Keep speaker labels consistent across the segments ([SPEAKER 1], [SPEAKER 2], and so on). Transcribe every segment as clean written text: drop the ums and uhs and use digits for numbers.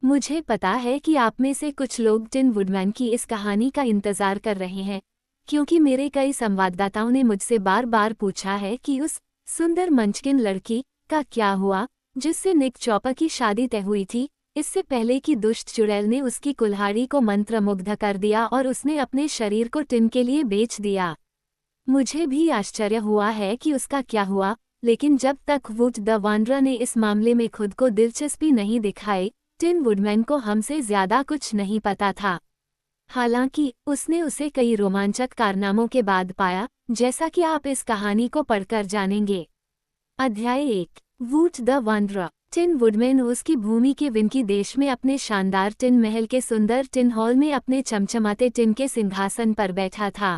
[SPEAKER 1] मुझे पता है कि आप में से कुछ लोग टिन वुडमैन की इस कहानी का इंतजार कर रहे हैं, क्योंकि मेरे कई संवाददाताओं ने मुझसे बार बार पूछा है कि उस सुंदर मंचकिन लड़की का क्या हुआ जिससे निक चॉपर की शादी तय हुई थी, इससे पहले कि दुष्ट चुड़ैल ने उसकी कुल्हाड़ी को मंत्रमुग्ध कर दिया और उसने अपने शरीर को टिन के लिए बेच दिया। मुझे भी आश्चर्य हुआ है कि उसका क्या हुआ, लेकिन जब तक वुड द वांडरर ने इस मामले में खुद को दिलचस्पी नहीं दिखाई, टिन वुडमैन को हमसे ज्यादा कुछ नहीं पता था। हालांकि उसने उसे कई रोमांचक कारनामों के बाद पाया, जैसा कि आप इस कहानी को पढ़कर जानेंगे। अध्याय 1। Would the wanderer. Tin woodman उसकी भूमि के विनकी देश में अपने शानदार टिन महल के सुंदर टिन हॉल में अपने चमचमाते टिन के सिंहासन पर बैठा था।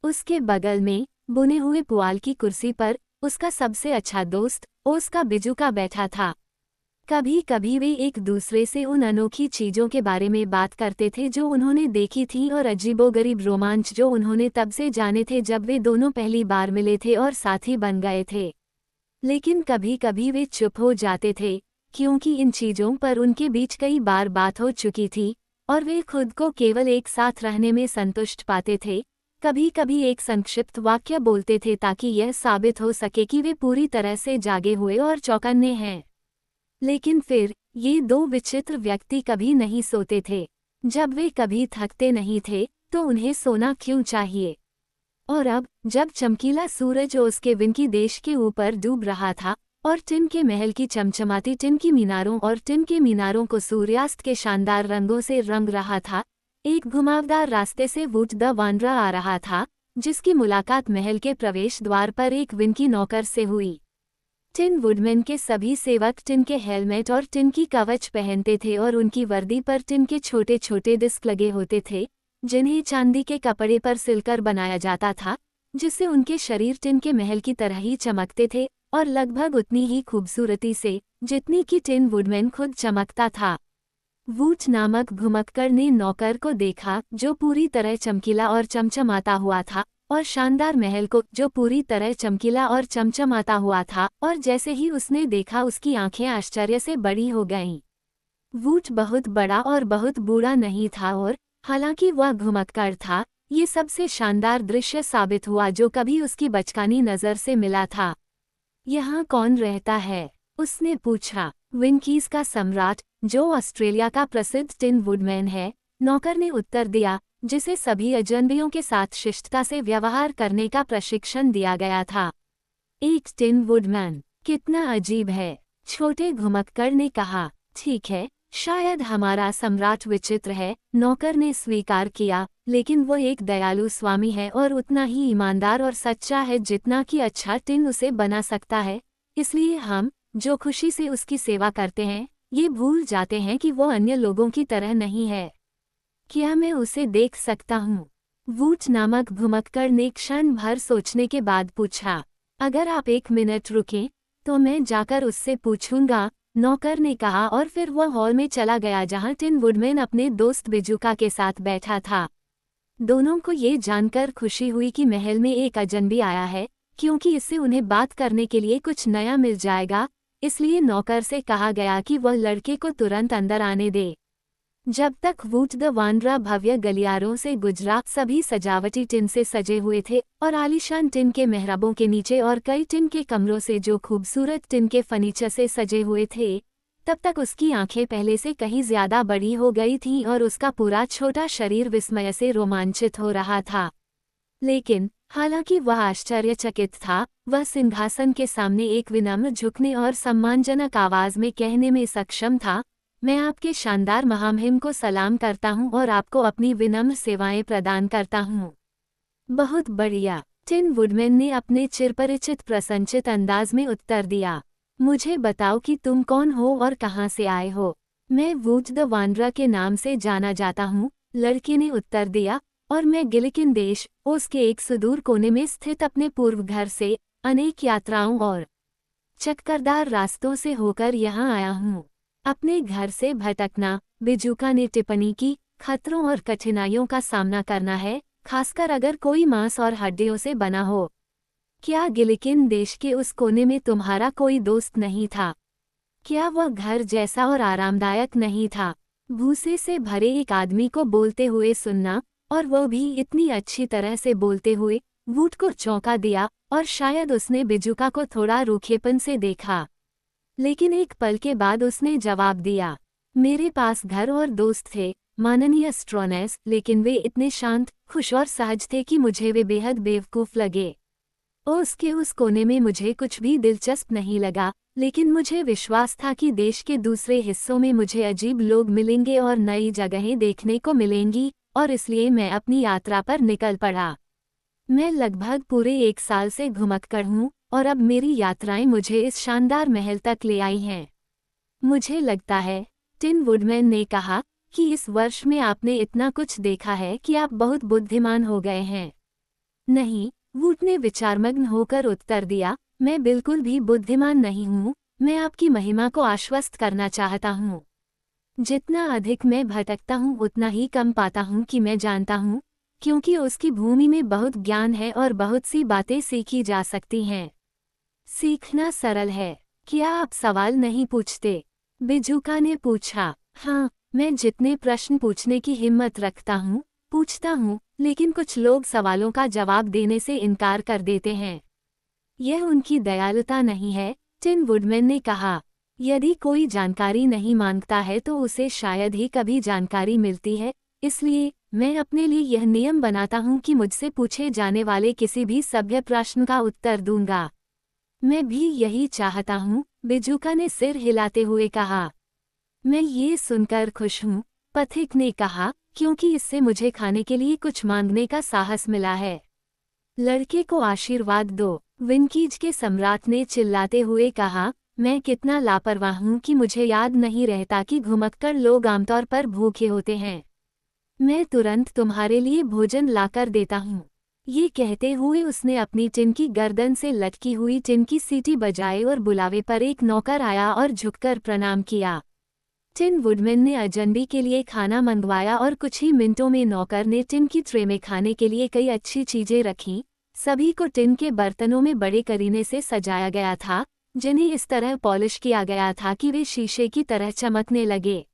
[SPEAKER 1] उसके बगल में बुने हुए पुआल की कुर्सी पर उसका सबसे अच्छा दोस्त ओस्का बिजुका बैठा था। कभी कभी वे एक दूसरे से उन अनोखी चीजों के बारे में बात करते थे जो उन्होंने देखी थी और अजीबोगरीब रोमांच जो उन्होंने तब से जाने थे जब वे दोनों पहली बार मिले थे और साथी बन गए थे। लेकिन कभी कभी वे चुप हो जाते थे, क्योंकि इन चीजों पर उनके बीच कई बार बात हो चुकी थी और वे खुद को केवल एक साथ रहने में संतुष्ट पाते थे। कभी कभी एक संक्षिप्त वाक्य बोलते थे ताकि यह साबित हो सके कि वे पूरी तरह से जागे हुए और चौकन्ने हैं। लेकिन फिर ये दो विचित्र व्यक्ति कभी नहीं सोते थे। जब वे कभी थकते नहीं थे तो उन्हें सोना क्यों चाहिए? और अब जब चमकीला सूरज उसके विनकी देश के ऊपर डूब रहा था और टिन के महल की चमचमाती टिन की मीनारों और टिन के मीनारों को सूर्यास्त के शानदार रंगों से रंग रहा था, एक घुमावदार रास्ते से वुड द वांडरर आ रहा था, जिसकी मुलाकात महल के प्रवेश द्वार पर एक विनकी नौकर से हुई। टिन वुडमैन के सभी सेवक टिन के हेलमेट और टिन की कवच पहनते थे और उनकी वर्दी पर टिन के छोटे छोटे डिस्क लगे होते थे, जिन्हें चांदी के कपड़े पर सिलकर बनाया जाता था, जिससे उनके शरीर टिन के महल की तरह ही चमकते थे और लगभग उतनी ही खूबसूरती से जितनी कि टिन वुडमैन खुद चमकता था। वूट नामक घुमक्कड़ ने नौकर को देखा जो पूरी तरह चमकीला और चमचमाता हुआ था, और शानदार महल को जो पूरी तरह चमकीला और चमचमाता हुआ था, और जैसे ही उसने देखा उसकी आंखें आश्चर्य से बड़ी हो गईं। वूट बहुत बड़ा और बहुत बूढ़ा नहीं था और हालांकि वह घुमक्कड़ था, ये सबसे शानदार दृश्य साबित हुआ जो कभी उसकी बचकानी नज़र से मिला था। यहाँ कौन रहता है? उसने पूछा। विनकीज का सम्राट, जो ऑस्ट्रेलिया का प्रसिद्ध टिन वुडमैन है, नौकर ने उत्तर दिया, जिसे सभी अजनबियों के साथ शिष्टता से व्यवहार करने का प्रशिक्षण दिया गया था। एक टिन वुडमैन, कितना अजीब है, छोटे घुमक्कड़ ने कहा। ठीक है, शायद हमारा सम्राट विचित्र है, नौकर ने स्वीकार किया, लेकिन वो एक दयालु स्वामी है और उतना ही ईमानदार और सच्चा है जितना कि अच्छा टिन उसे बना सकता है। इसलिए हम, जो खुशी से उसकी सेवा करते हैं, ये भूल जाते हैं कि वो अन्य लोगों की तरह नहीं है। क्या मैं उसे देख सकता हूँ? वूट नामक घुमक्कड़ ने क्षण भर सोचने के बाद पूछा। अगर आप 1 मिनट रुकें, तो मैं जाकर उससे पूछूंगा, नौकर ने कहा, और फिर वह हॉल में चला गया जहाँ टिन वुडमैन अपने दोस्त बिजुका के साथ बैठा था। दोनों को ये जानकर खुशी हुई कि महल में एक अजनबी आया है, क्योंकि इससे उन्हें बात करने के लिए कुछ नया मिल जाएगा। इसलिए नौकर से कहा गया कि वह लड़के को तुरंत अंदर आने दे। जब तक वुड द वांडरर भव्य गलियारों से गुजरा, सभी सजावटी टिन से सजे हुए थे और आलीशान टिन के मेहराबों के नीचे और कई टिन के कमरों से जो खूबसूरत टिन के फर्नीचर से सजे हुए थे, तब तक उसकी आंखें पहले से कहीं ज्यादा बड़ी हो गई थीं और उसका पूरा छोटा शरीर विस्मय से रोमांचित हो रहा था। लेकिन हालांकि वह आश्चर्यचकित था, वह सिंहासन के सामने एक विनम्र झुकने और सम्मानजनक आवाज में कहने में सक्षम था, मैं आपके शानदार महामहिम को सलाम करता हूं और आपको अपनी विनम्र सेवाएं प्रदान करता हूं। बहुत बढ़िया, टिन वुडमैन ने अपने चिरपरिचित प्रसन्नचित अंदाज में उत्तर दिया। मुझे बताओ कि तुम कौन हो और कहाँ से आए हो। मैं वुड द वांडरर के नाम से जाना जाता हूँ, लड़के ने उत्तर दिया, और मैं गिलिकिन देश, उसके एक सुदूर कोने में स्थित अपने पूर्व घर से अनेक यात्राओं और चक्करदार रास्तों से होकर यहाँ आया हूँ। अपने घर से भटकना, बिजुका ने टिप्पणी की, खतरों और कठिनाइयों का सामना करना है, खासकर अगर कोई मांस और हड्डियों से बना हो। क्या गिलिकिन देश के उस कोने में तुम्हारा कोई दोस्त नहीं था? क्या वह घर जैसा और आरामदायक नहीं था? भूसे से भरे एक आदमी को बोलते हुए सुनना, और वह भी इतनी अच्छी तरह से बोलते हुए, वूट को चौंका दिया और शायद उसने बिजुका को थोड़ा रूखेपन से देखा। लेकिन एक पल के बाद उसने जवाब दिया, मेरे पास घर और दोस्त थे, माननीय स्ट्रोनेस, लेकिन वे इतने शांत, खुश और सहज थे कि मुझे वे बेहद बेवकूफ़ लगे। उसके उस कोने में मुझे कुछ भी दिलचस्प नहीं लगा, लेकिन मुझे विश्वास था कि देश के दूसरे हिस्सों में मुझे अजीब लोग मिलेंगे और नई जगहें देखने को मिलेंगी, और इसलिए मैं अपनी यात्रा पर निकल पड़ा। मैं लगभग पूरे 1 साल से घुमक्कड़ हूँ, और अब मेरी यात्राएं मुझे इस शानदार महल तक ले आई हैं। मुझे लगता है, टिन वुडमैन ने कहा, कि इस वर्ष में आपने इतना कुछ देखा है कि आप बहुत बुद्धिमान हो गए हैं। नहीं, वुड ने विचारमग्न होकर उत्तर दिया, मैं बिल्कुल भी बुद्धिमान नहीं हूँ, मैं आपकी महिमा को आश्वस्त करना चाहता हूँ। जितना अधिक मैं भटकता हूँ उतना ही कम पाता हूँ कि मैं जानता हूँ, क्योंकि उसकी भूमि में बहुत ज्ञान है और बहुत सी बातें सीखी जा सकती हैं। सीखना सरल है। क्या आप सवाल नहीं पूछते? बिजुका ने पूछा। हाँ, मैं जितने प्रश्न पूछने की हिम्मत रखता हूँ, पूछता हूँ, लेकिन कुछ लोग सवालों का जवाब देने से इनकार कर देते हैं। यह उनकी दयालुता नहीं है, टिन वुडमैन ने कहा। यदि कोई जानकारी नहीं मांगता है तो उसे शायद ही कभी जानकारी मिलती है, इसलिए मैं अपने लिए यह नियम बनाता हूँ कि मुझसे पूछे जाने वाले किसी भी सभ्य प्रश्न का उत्तर दूंगा। मैं भी यही चाहता हूँ, बिजुका ने सिर हिलाते हुए कहा। मैं ये सुनकर खुश हूँ, पथिक ने कहा, क्योंकि इससे मुझे खाने के लिए कुछ मांगने का साहस मिला है। लड़के को आशीर्वाद दो, विनकीज के सम्राट ने चिल्लाते हुए कहा। मैं कितना लापरवाह हूँ कि मुझे याद नहीं रहता कि घुमक्कड़ लोग आमतौर पर भूखे होते हैं। मैं तुरंत तुम्हारे लिए भोजन लाकर देता हूँ। ये कहते हुए उसने अपनी टिन की गर्दन से लटकी हुई टिन की सीटी बजाई और बुलावे पर एक नौकर आया और झुककर प्रणाम किया। टिन वुडमैन ने अजनबी के लिए खाना मंगवाया और कुछ ही मिनटों में नौकर ने टिन की ट्रे में खाने के लिए कई अच्छी चीजें रखीं। सभी को टिन के बर्तनों में बड़े करीने से सजाया गया था, जिन्हें इस तरह पॉलिश किया गया था कि वे शीशे की तरह चमकने लगे।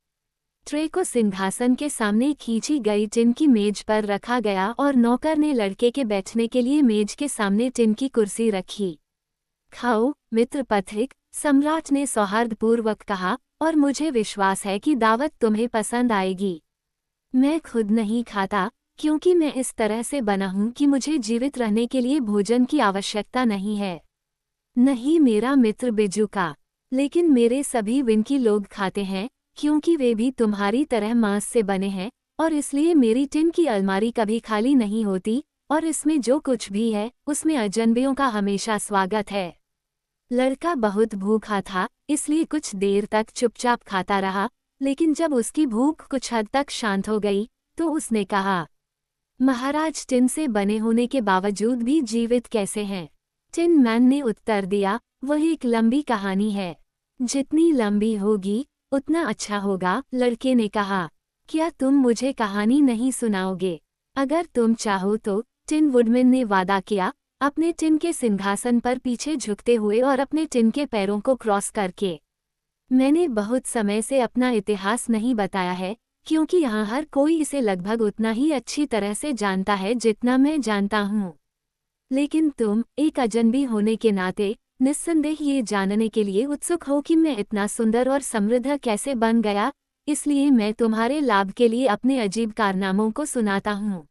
[SPEAKER 1] ट्रे को सिंहासन के सामने खींची गई टिन की मेज पर रखा गया और नौकर ने लड़के के बैठने के लिए मेज के सामने टिन की कुर्सी रखी। खाओ, मित्र पथिक, सम्राट ने सौहार्दपूर्वक कहा, और मुझे विश्वास है कि दावत तुम्हें पसंद आएगी। मैं खुद नहीं खाता, क्योंकि मैं इस तरह से बना हूं कि मुझे जीवित रहने के लिए भोजन की आवश्यकता नहीं है। नहीं मेरा मित्र बिजुका, लेकिन मेरे सभी विनकी लोग खाते हैं, क्योंकि वे भी तुम्हारी तरह मांस से बने हैं, और इसलिए मेरी टिन की अलमारी कभी खाली नहीं होती, और इसमें जो कुछ भी है, उसमें अजनबियों का हमेशा स्वागत है। लड़का बहुत भूखा था, इसलिए कुछ देर तक चुपचाप खाता रहा, लेकिन जब उसकी भूख कुछ हद तक शांत हो गई, तो उसने कहा, महाराज टिन से बने होने के बावजूद भी जीवित कैसे हैं? टिन मैन ने उत्तर दिया, वह एक लंबी कहानी है। जितनी लंबी होगी, उतना अच्छा होगा, लड़के ने कहा। क्या तुम मुझे कहानी नहीं सुनाओगे? अगर तुम चाहो तो, टिन वुडमैन ने वादा किया, अपने टिन के सिंहासन पर पीछे झुकते हुए और अपने टिन के पैरों को क्रॉस करके। मैंने बहुत समय से अपना इतिहास नहीं बताया है, क्योंकि यहाँ हर कोई इसे लगभग उतना ही अच्छी तरह से जानता है जितना मैं जानता हूँ। लेकिन तुम, एक अजनबी होने के नाते, निस्संदेह ये जानने के लिए उत्सुक हो कि मैं इतना सुंदर और समृद्ध कैसे बन गया, इसलिए मैं तुम्हारे लाभ के लिए अपने अजीब कारनामों को सुनाता हूँ।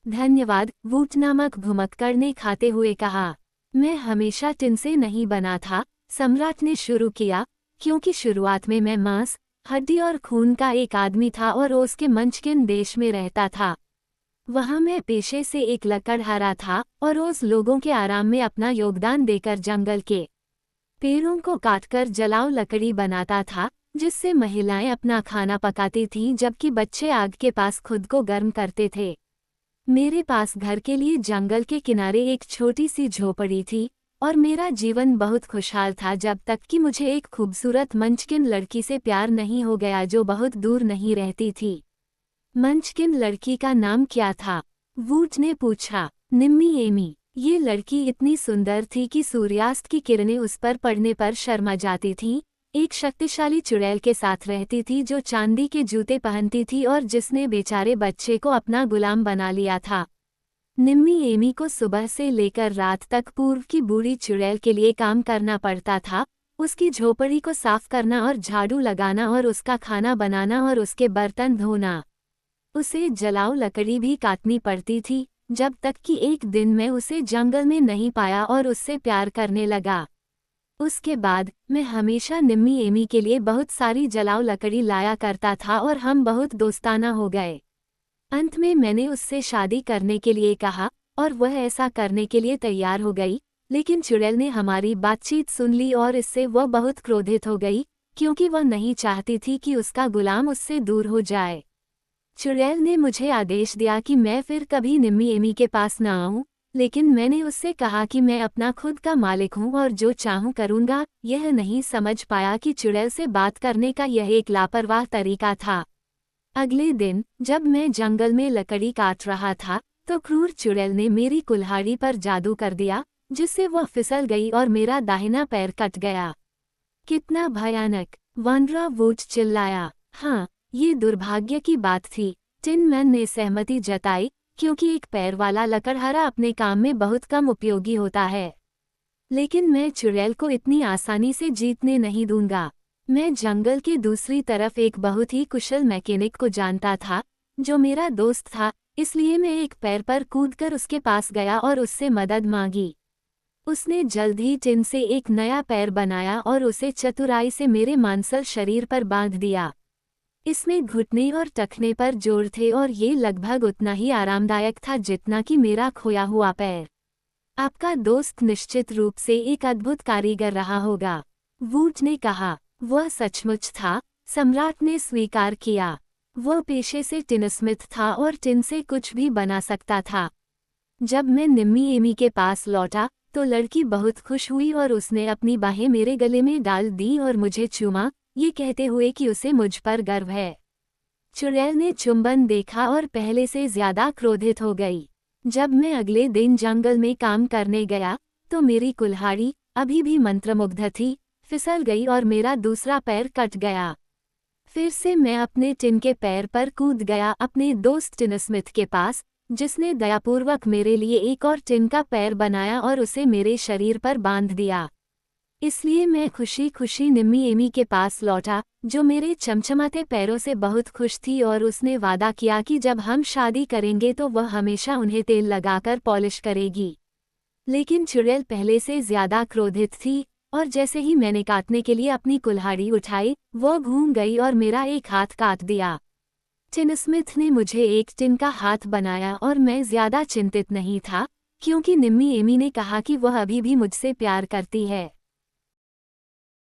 [SPEAKER 1] धन्यवाद, वूट नामक घुमक्कड़ ने खाते हुए कहा। मैं हमेशा टिन से नहीं बना था, सम्राट ने शुरू किया, क्योंकि शुरुआत में मैं मांस, हड्डी और खून का एक आदमी था और उसके मंचकिन देश में रहता था। वहाँ मैं पेशे से एक लकड़हारा था और उस लोगों के आराम में अपना योगदान देकर जंगल के पेड़ों को काटकर जलाऊ लकड़ी बनाता था, जिससे महिलाएं अपना खाना पकाती थीं जबकि बच्चे आग के पास खुद को गर्म करते थे। मेरे पास घर के लिए जंगल के किनारे एक छोटी सी झोपड़ी थी, और मेरा जीवन बहुत खुशहाल था जब तक कि मुझे एक खूबसूरत मंचकिन लड़की से प्यार नहीं हो गया जो बहुत दूर नहीं रहती थी। मंचकिन लड़की का नाम क्या था? वूट ने पूछा। निम्मी एमी। ये लड़की इतनी सुंदर थी कि सूर्यास्त की किरणें उस पर पड़ने पर शर्मा जाती थीं, एक शक्तिशाली चुड़ैल के साथ रहती थी जो चांदी के जूते पहनती थी और जिसने बेचारे बच्चे को अपना गुलाम बना लिया था। निम्मी एमी को सुबह से लेकर रात तक पूर्व की बूढ़ी चुड़ैल के लिए काम करना पड़ता था, उसकी झोपड़ी को साफ करना और झाड़ू लगाना और उसका खाना बनाना और उसके बर्तन धोना। उसे जलाऊ लकड़ी भी काटनी पड़ती थी, जब तक कि एक दिन मैं उसे जंगल में नहीं पाया और उससे प्यार करने लगा। उसके बाद मैं हमेशा निम्मी एमी के लिए बहुत सारी जलाऊ लकड़ी लाया करता था और हम बहुत दोस्ताना हो गए। अंत में मैंने उससे शादी करने के लिए कहा और वह ऐसा करने के लिए तैयार हो गई, लेकिन चुड़ैल ने हमारी बातचीत सुन ली और इससे वह बहुत क्रोधित हो गई, क्योंकि वह नहीं चाहती थी कि उसका गुलाम उससे दूर हो जाए। चुड़ैल ने मुझे आदेश दिया कि मैं फिर कभी निम्मी एमी के पास न आऊं, लेकिन मैंने उससे कहा कि मैं अपना खुद का मालिक हूं और जो चाहूं करूंगा। यह नहीं समझ पाया कि चुड़ैल से बात करने का यह एक लापरवाह तरीका था। अगले दिन जब मैं जंगल में लकड़ी काट रहा था, तो क्रूर चुड़ैल ने मेरी कुल्हाड़ी पर जादू कर दिया, जिससे वह फिसल गई और मेरा दाहिना पैर कट गया। कितना भयानक! वानरा वुड चिल्लाया। हाँ, ये दुर्भाग्य की बात थी। टिन मैन ने सहमति जताई, क्योंकि एक पैर वाला लकड़हारा अपने काम में बहुत कम उपयोगी होता है। लेकिन मैं चुड़ैल को इतनी आसानी से जीतने नहीं दूंगा। मैं जंगल के दूसरी तरफ एक बहुत ही कुशल मैकेनिक को जानता था, जो मेरा दोस्त था, इसलिए मैं एक पैर पर कूदकर उसके पास गया और उससे मदद मांगी। उसने जल्द ही टिन से एक नया पैर बनाया और उसे चतुराई से मेरे मांसल शरीर पर बांध दिया। इसमें घुटने और टखने पर जोड़ थे और ये लगभग उतना ही आरामदायक था जितना कि मेरा खोया हुआ पैर। आपका दोस्त निश्चित रूप से एक अद्भुत कारीगर रहा होगा, वुड ने कहा। वह सचमुच था, सम्राट ने स्वीकार किया। वह पेशे से टिनस्मिथ था और टिन से कुछ भी बना सकता था। जब मैं निम्मी एमी के पास लौटा, तो लड़की बहुत खुश हुई और उसने अपनी बाहें मेरे गले में डाल दी और मुझे चूमा, ये कहते हुए कि उसे मुझ पर गर्व है। चुड़ैल ने चुंबन देखा और पहले से ज्यादा क्रोधित हो गई। जब मैं अगले दिन जंगल में काम करने गया, तो मेरी कुल्हाड़ी, अभी भी मंत्रमुग्ध थी, फिसल गई और मेरा दूसरा पैर कट गया। फिर से मैं अपने टिन के पैर पर कूद गया अपने दोस्त टिनस्मिथ के पास, जिसने दयापूर्वक मेरे लिए एक और टिन का पैर बनाया और उसे मेरे शरीर पर बांध दिया। इसलिए मैं खुशी खुशी निम्मी एमी के पास लौटा, जो मेरे चमचमाते पैरों से बहुत खुश थी, और उसने वादा किया कि जब हम शादी करेंगे तो वह हमेशा उन्हें तेल लगाकर पॉलिश करेगी। लेकिन चुड़ैल पहले से ज्यादा क्रोधित थी, और जैसे ही मैंने काटने के लिए अपनी कुल्हाड़ी उठाई, वो घूम गई और मेरा एक हाथ काट दिया। टिनस्मिथ ने मुझे एक टिन का हाथ बनाया और मैं ज्यादा चिंतित नहीं था, क्योंकि निम्मी एमी ने कहा कि वह अभी भी मुझसे प्यार करती है।